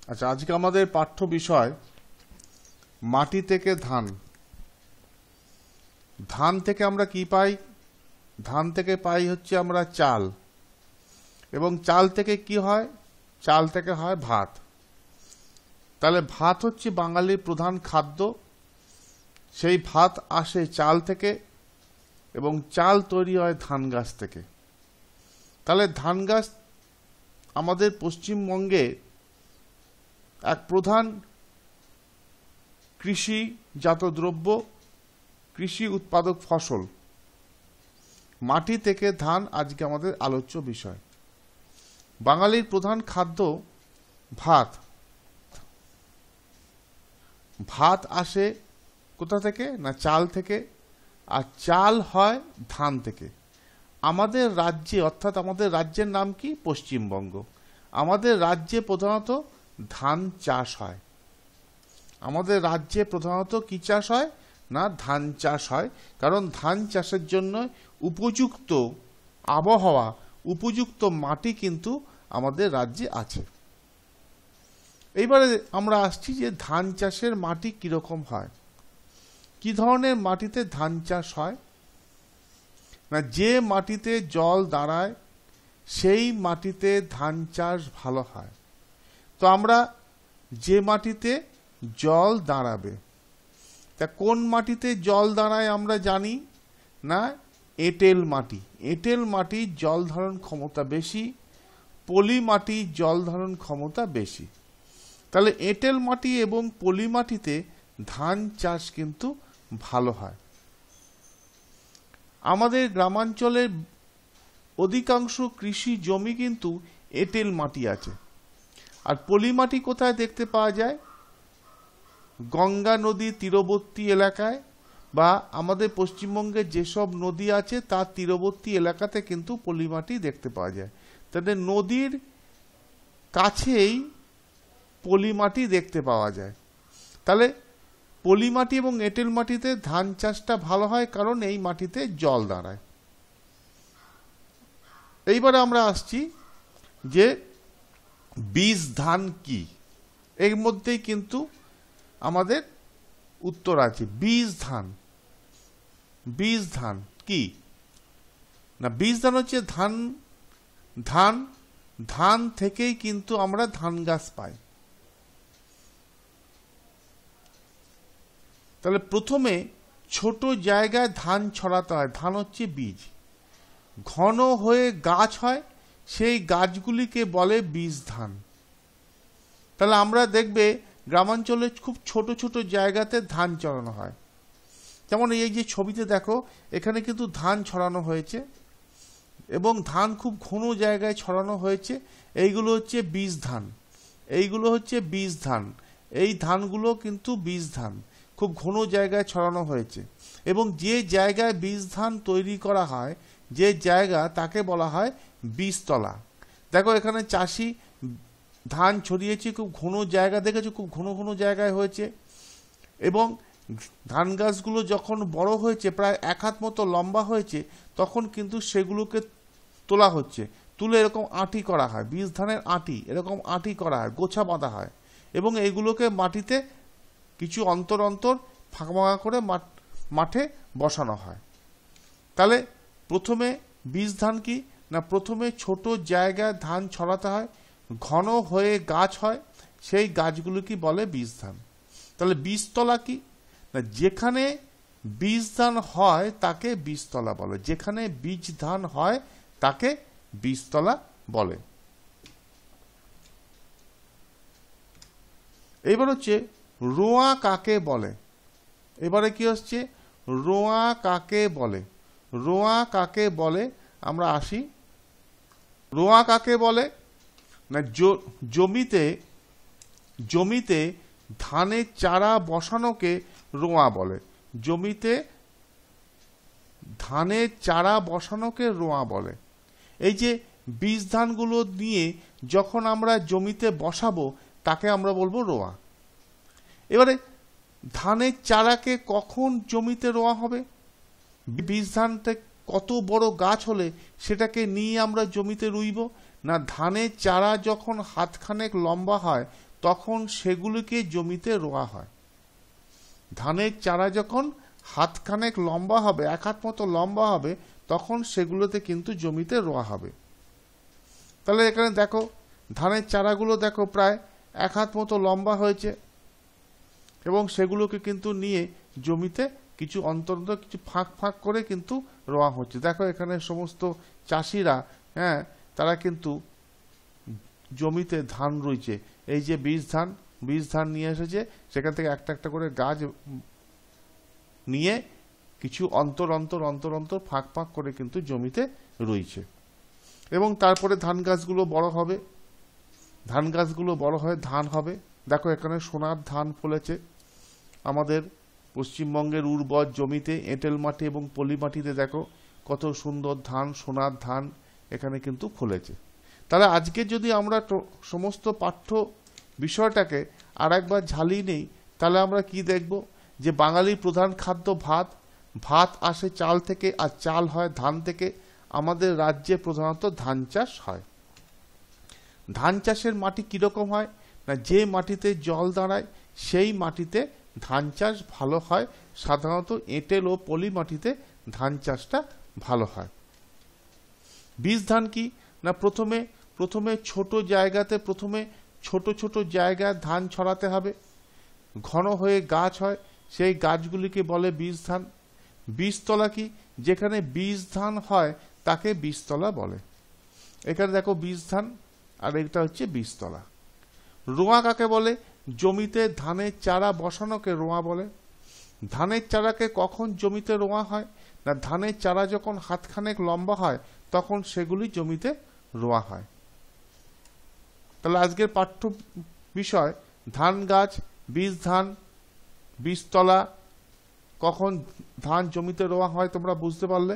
আচ্ছা, আজকে আমাদের পাঠ্য বিষয় মাটি থেকে ধান। ধান থেকে আমরা কি পাই? ধান থেকে পাই হচ্ছে আমরা চাল, এবং চাল থেকে কি হয়? চাল থেকে হয় ভাত। তাহলে ভাত হচ্ছে বাঙালির প্রধান খাদ্য। সেই ভাত আসে চাল থেকে, এবং চাল তৈরি হয় ধান গাছ থেকে। তাহলে ধান গাছ আমাদের পশ্চিমবঙ্গে এক প্রধান কৃষিজাত দ্রব্য, কৃষি উৎপাদক ফসল। মাটি থেকে ধান আজকে আমাদের আলোচ্য বিষয়। বাঙালির প্রধান খাদ্য ভাত। ভাত আসে কোথা থেকে? না চাল থেকে, আর চাল হয় ধান থেকে। আমাদের রাজ্যে, অর্থাৎ আমাদের রাজ্যের নাম কি? পশ্চিমবঙ্গ। আমাদের রাজ্যে প্রধানত ধান চাষ হয়। আমাদের রাজ্যে প্রধানত কি চাষ হয়? না ধান চাষ হয়। কারণ ধান চাষের জন্য উপযুক্ত আবহাওয়া, উপযুক্ত মাটি কিন্তু আমাদের রাজ্যে আছে। এইবারে আমরা আসছি যে ধান চাষের মাটি কিরকম হয়, কি ধরনের মাটিতে ধান চাষ হয়। না যে মাটিতে জল দাঁড়ায় সেই মাটিতে ধান চাষ ভালো হয়। তো আমরা যে মাটিতে জল দাঁড়াবে, তা কোন মাটিতে জল দাঁড়ায় আমরা জানি না? এঁটেল মাটি। এঁটেল মাটির জল ধারণ ক্ষমতা বেশি, পলি মাটির জল ধারণ ক্ষমতা বেশি। তাহলে এঁটেল মাটি এবং পলি মাটিতে ধান চাষ কিন্তু ভালো হয়। আমাদের গ্রামাঞ্চলের অধিকাংশ কৃষি জমি কিন্তু এঁটেল মাটি আছে। আর পলি মাটি কোথায় দেখতে পাওয়া যায়? গঙ্গা নদী তীরবর্তী এলাকায়, বা আমাদের পশ্চিমবঙ্গে যেসব নদী আছে তার তীরবর্তী এলাকাতে কিন্তু পলি মাটি দেখতে পাওয়া যায়। তাহলে নদীর কাছেই পলি মাটি দেখতে পাওয়া যায়। তাহলে পলি মাটি এবং এঁটেল মাটিতে ধান চাষটা ভালো হয়, কারণ এই মাটিতে জল দাঁড়ায়। এইবারে আমরা আসছি যে বীজ ধান কি। এর মধ্যেই কিন্তু আমাদের উত্তর আছে। বীজ ধান। বীজ ধান কি? না বীজ ধান হচ্ছে ধান। ধান ধান থেকেই কিন্তু আমরা ধান গাছ পাই। তাহলে প্রথমে ছোট জায়গায় ধান ছড়াতে হয়। ধান হচ্ছে বীজ। ঘন হয়ে গাছ হয়, সেই গাছগুলিকে বলে বীজ ধান। তাহলে আমরা দেখবে গ্রামাঞ্চলে খুব ছোট ছোট জায়গাতে ধান ছড়ানো হয়। যেমন এই যে ছবিতে দেখো, এখানে কিন্তু ধান ছড়ানো হয়েছে, এবং ধান খুব ঘন জায়গায় ছড়ানো হয়েছে। এইগুলো হচ্ছে বীজ ধান। এইগুলো হচ্ছে বীজ ধান। এই ধানগুলো কিন্তু বীজ ধান, খুব ঘন জায়গায় ছড়ানো হয়েছে। এবং যে জায়গায় বীজ ধান তৈরি করা হয়, যে জায়গা, তাকে বলা হয় বীজতলা। দেখো এখানে চাষি ধান ছড়িয়েছে খুব ঘন জায়গা, দেখেছো খুব ঘন ঘন জায়গায় হয়েছে। এবং ধান গাছগুলো যখন বড় হয়েছে, প্রায় 1 হাত মতো লম্বা হয়েছে, তখন কিন্তু সেগুলোকে তোলা হচ্ছে। তুলে এরকম আঁটি করা হয়, বীজ ধানের আঁটি, এরকম আঁটি করা হয়, গোছা বাঁধা হয়, এবং এইগুলোকে মাটিতে কিছু অন্তর অন্তর ফাঁকা ফাঁকা করে মাঠে বসানো হয়। তাহলে প্রথমে বীজ ধান কি? না প্রথমে ছোট জায়গায় ধান ছড়াতে হয়, ঘন হয়ে গাছ হয়, সেই গাছগুলোকে বলে বীজ ধান। তাহলে বীজতলা কি? না যেখানে বীজ ধান হয় তাকে বীজতলা বলে। যেখানে বীজ ধান হয় তাকে বীজতলা বলে। এবার হচ্ছে রোয়া কাকে বলে। এবারে কি হচ্ছে? রোয়া কাকে বলে। রোয়া কাকে বলে আমরা আসি। রোয়া কাকে বলে? না জমিতে ধানের চারা বসানোকে রোয়া বলে। জমিতে ধানের চারা বসানোকে রোয়া বলে। এই যে বীজ ধানগুলো নিয়ে যখন আমরা জমিতে বসাবো, তাকে আমরা বলবো রোয়া। এবারে ধানের চারাকে কখন জমিতে রোয়া হবে? বীজ ধানটা কত বড় গাছ হলে সেটাকে নিয়ে আমরা জমিতে রুইব? না ধানের চারা যখন হাতখানেক লম্বা হয় তখন সেগুলিকে জমিতে রোয়া হয়। ধানের চারা যখন হাতখানেক লম্বা হবে, 1 হাত মতো লম্বা হবে, তখন সেগুলোতে কিন্তু জমিতে রোয়া হবে। তাহলে এখানে দেখো ধানের চারাগুলো দেখো প্রায় 1 হাত মতো লম্বা হয়েছে, এবং সেগুলোকে কিন্তু নিয়ে জমিতে কিছু অন্তর্ন্ত কিছু ফাঁক ফাঁক করে কিন্তু রোয়া হচ্ছে। দেখো এখানে সমস্ত চাষিরা, হ্যাঁ, তারা কিন্তু জমিতে ধান রয়েছে। এই যে বীজ ধান নিয়ে এসেছে, সেখান থেকে একটা একটা করে গাছ নিয়ে কিছু অন্তর ফাঁক ফাঁক করে কিন্তু জমিতে রয়েছে। এবং তারপরে ধান গাছগুলো বড় হবে, ধান গাছগুলো বড় হয়ে ধান হবে। দেখো এখানে সোনার ধান ফলেছে। আমাদের পশ্চিমবঙ্গের উর্বর জমিতে, এঁটেল মাটি এবং পলি মাটিতে দেখো কত সুন্দর ধান, সোনার ধান এখানে কিন্তু ফলেছে। তাহলে আজকে যদি আমরা সমস্ত পাঠ্য বিষয়টাকে আর একবার ঝালিয়ে নেই, তাহলে আমরা কি দেখব? যে বাঙালির প্রধান খাদ্য ভাত, ভাত আসে চাল থেকে, আর চাল হয় ধান থেকে। আমাদের রাজ্যে প্রধানত ধান চাষ হয়। ধান চাষের মাটি কিরকম হয় না, যে মাটিতে জল দাঁড়ায় সেই মাটিতে ধান চাষ ভালো হয়। সাধারণত এঁটেল ও পলি মাটিতে ধান চাষটা ভালো হয়। বীজ ধান কি না, প্রথমে ছোট জায়গাতে, ছোট জায়গায় ধান ছড়াতে হবে। ঘন হয়ে গাছ হয়, সেই গাছগুলিকে বলে বীজ ধান। বীজতলা কি, যেখানে বীজ ধান হয় তাকে বীজতলা বলে। এখানে দেখো বীজ ধান, আর এটা হচ্ছে বীজতলা। রোয়া কাকে বলে? জমিতে ধানের চারা বসানোকে রোয়া বলে। ধানের চারাকে কখন জমিতে রোয়া হয় না, ধানের চারা যখন হাতখানেক লম্বা হয় তখন সেগুলি জমিতে রোয়া হয়। তাহলে আজকের পাঠ্য বিষয় ধান গাছ, বীজ ধান, বীজতলা, কখন ধান জমিতে রোয়া হয় তোমরা বুঝতে পারলে।